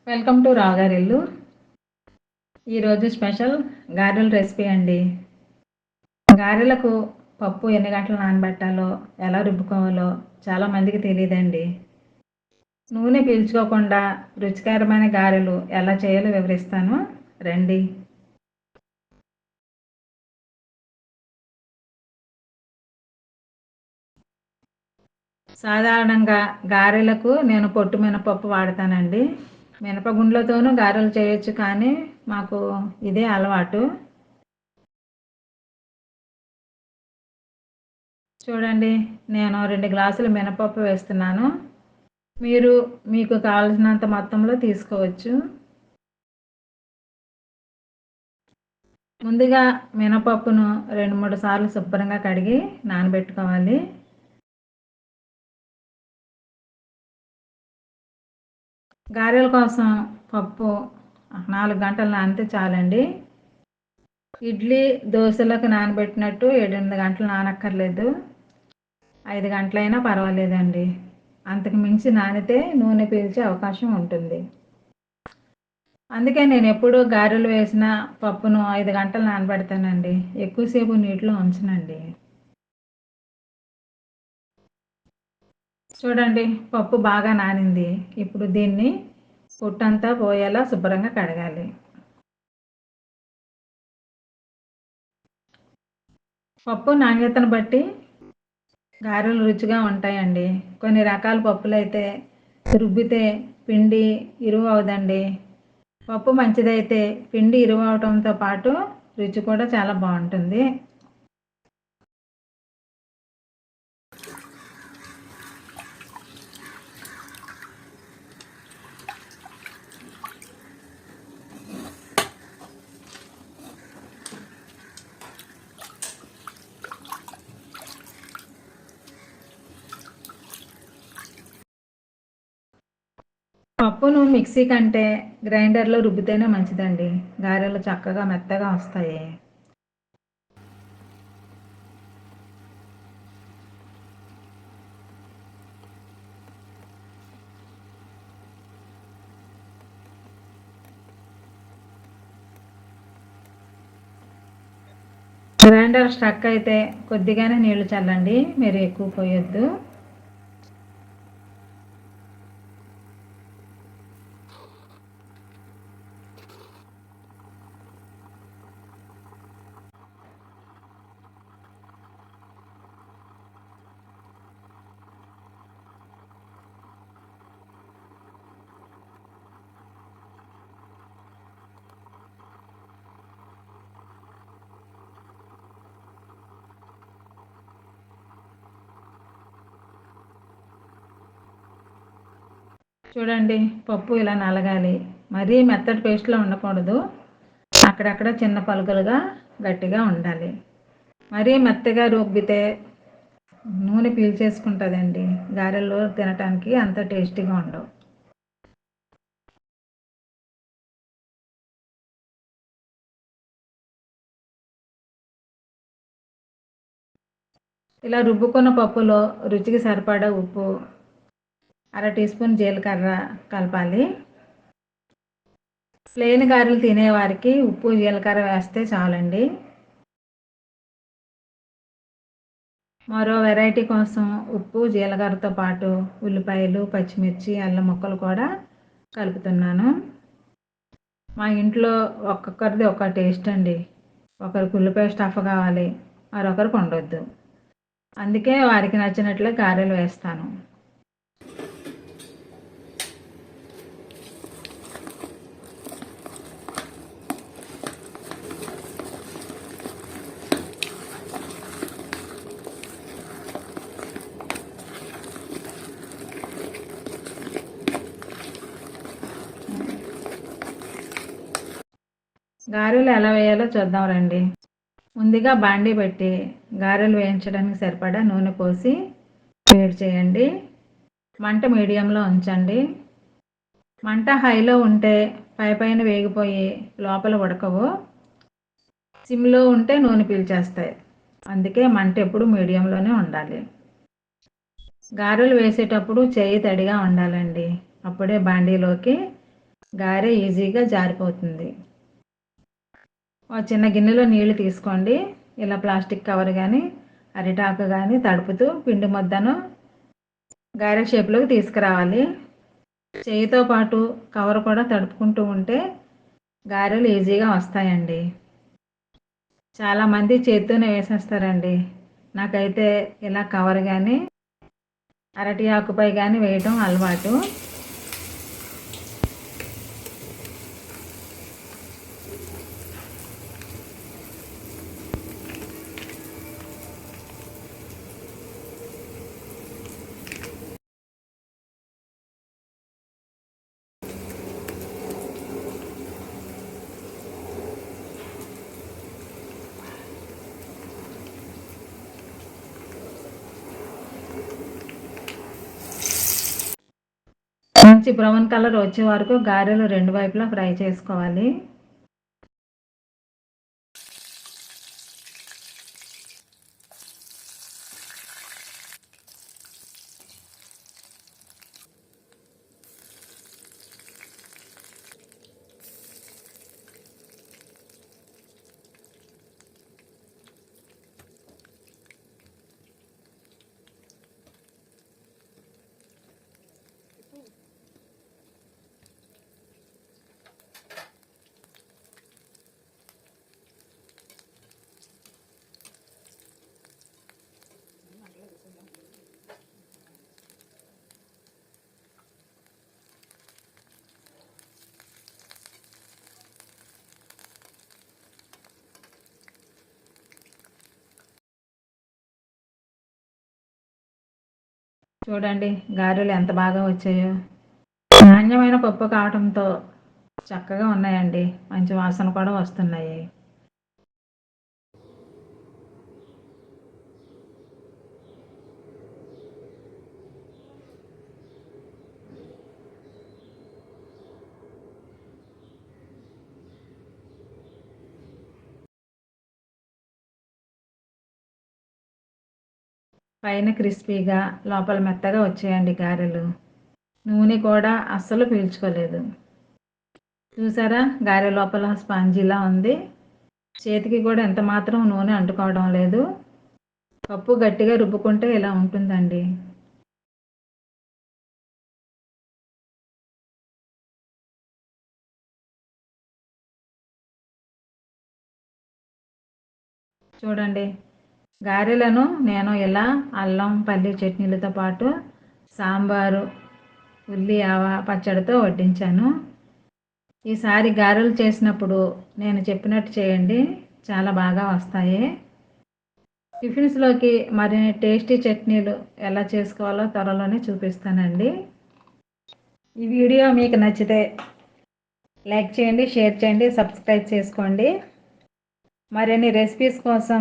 Welcome to రాగారిల్లు. ఈరోజు special గారెల recipe అండి. గారెలకు పప్పు ఎన్ని గంటలు నానబెట్టాలో, ఎలా రుబ్బుకోవాలో చాలామందికి తెలియదండి. నూనె పీల్చుకోకుండా రుచికరమైన గారెలు ఎలా చేయాలో వివరిస్తాను రండి. సాధారణంగా గారెలకు నేను పొట్టు మినపప్పు వాడతానండి. మినపగుండ్లతోనూ గారెలు చేయొచ్చు, కానీ మాకు ఇదే అలవాటు. చూడండి, నేను 2 గ్లాసులు మినపప్పు వేస్తున్నాను. మీరు మీకు కావాల్సినంత మొత్తంలో తీసుకోవచ్చు. ముందుగా మినపప్పును 2-3 సార్లు శుభ్రంగా కడిగి నానబెట్టుకోవాలి. గారెల కోసం పప్పు 4 గంటలు నానితే చాలండి. ఇడ్లీ, దోశలకు నానబెట్టినట్టు 7-8 గంటలు నానక్కర్లేదు. 5 గంటలైనా పర్వాలేదండి. అంతకు మించి నానితే నూనె పీల్చే అవకాశం ఉంటుంది. అందుకే నేను ఎప్పుడు గారెలు వేసిన పప్పును 5 గంటలు నానబెడతానండి. ఎక్కువసేపు నీటిలో ఉంచనండి. చూడండి, పప్పు బాగా నానింది. ఇప్పుడు దీన్ని పొట్టంతా పోయేలా శుభ్రంగా కడగాలి. పప్పు నాణ్యతను బట్టి గారెలు రుచిగా ఉంటాయండి. కొన్ని రకాల పప్పులైతే రుబ్బితే పిండి ఇరువు అవదండి. పప్పు మంచిదైతే పిండి ఇరువు అవటంతో పాటు రుచి కూడా చాలా బాగుంటుంది. పప్పును మిక్సీ కంటే గ్రైండర్లో రుబ్బితేనే మంచిదండి. గారెలు చక్కగా మెత్తగా వస్తాయి. గ్రైండర్ స్టక్ అయితే కొద్దిగానే నీళ్లు చల్లండి, మీరు ఎక్కువ పోయొద్దు. చూడండి, పప్పు ఇలా నలగాలి. మరీ మెత్తటి పేస్ట్లో ఉండకూడదు. అక్కడక్కడ చిన్న పలుకులుగా గట్టిగా ఉండాలి. మరీ మెత్తగా రుబ్బితే నూనె పీల్చేసుకుంటుందండి. గారెలు తినటానికి అంత టేస్టీగా ఉండవు. ఇలా రుబ్బుకున్న పప్పులో రుచికి సరిపడా ఉప్పు, 1/2 టీ స్పూన్ జీలకర్ర కలపాలి. ప్లెయిన్ గారెలు తినేవారికి ఉప్పు, జీలకర్ర వేస్తే చాలండి. మరో వెరైటీ కోసం ఉప్పు, జీలకర్రతో పాటు ఉల్లిపాయలు, పచ్చిమిర్చి, అల్లం ముక్కలు కూడా కలుపుతున్నాను. మా ఇంట్లో ఒక్కొక్కరిది ఒక టేస్ట్ అండి. ఒకరికి ఉల్లిపాయ స్టఫ్ కావాలి, మరొకరికి ఉండొద్దు. అందుకే వారికి నచ్చినట్లే గారెలు వేస్తాను. గారెలు ఎలా వేయాలో చూద్దాం రండి. ముందుగా బాండీ పెట్టి గారెలు వేయించడానికి సరిపడా నూనె పోసి వేడి చేయండి. మంట మీడియంలో ఉంచండి. మంట హైలో ఉంటే పైన వేగిపోయి లోపల ఉడకవు. సిమ్లో ఉంటే నూనె పీల్చేస్తాయి. అందుకే మంట ఎప్పుడు మీడియంలోనే ఉండాలి. గారెలు వేసేటప్పుడు చేయి తడిగా ఉండాలండి. అప్పుడే బాండీలోకి గారె ఈజీగా జారిపోతుంది. ఒక చిన్న గిన్నెలో నీళ్లు తీసుకోండి. ఇలా ప్లాస్టిక్ కవర్ కానీ అరిటాకు కానీ తడుపుతూ పిండి ముద్దను గారె షేప్లోకి తీసుకురావాలి. చేయితో పాటు కవర్ కూడా తడుపుకుంటూ ఉంటే గారెలు ఈజీగా వస్తాయండి. చాలామంది చేత్తోనే వేసేస్తారండి. నాకైతే ఇలా కవర్ కానీ అరటి ఆకుపై కానీ వేయటం అలవాటు. మంచి బ్రౌన్ కలర్ వచ్చే వరకు గారెలు రెండు వైపులా ఫ్రై చేసుకోవాలి. చూడండి గారెలు ఎంత బాగా వచ్చాయో. నాణ్యమైన పప్పు కావటంతో చక్కగా ఉన్నాయండి. మంచి వాసన కూడా వస్తున్నాయి. పైన క్రిస్పీగా లోపల మెత్తగా వచ్చాయండి గారెలు. నూనె కూడా అస్సలు పీల్చుకోలేదు. చూసారా గారె లోపల స్పాంజీలా ఉంది. చేతికి కూడా ఎంత మాత్రం నూనె అంటుకోవడం లేదు. పప్పు గట్టిగా రుబ్బుకుంటే ఇలా ఉంటుందండి. చూడండి గారెలను నేను ఇలా అల్లం పల్లి చట్నీలతో పాటు సాంబారు ఉల్లి ఆవ పచ్చడితో వడ్డించాను. ఈసారి గారెలు చేసినప్పుడు నేను చెప్పినట్టు చేయండి, చాలా బాగా వస్తాయి. టిఫిన్స్లోకి మరిన్ని టేస్టీ చట్నీలు ఎలా చేసుకోవాలో త్వరలోనే చూపిస్తానండి. ఈ వీడియో మీకు నచ్చితే లైక్ చేయండి, షేర్ చేయండి, సబ్స్క్రైబ్ చేసుకోండి. మరిన్ని రెసిపీస్ కోసం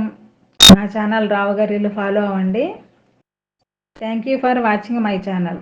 మా ఛానల్ రావు గారిలు ఫాలో అవ్వండి. Thank you for watching my channel.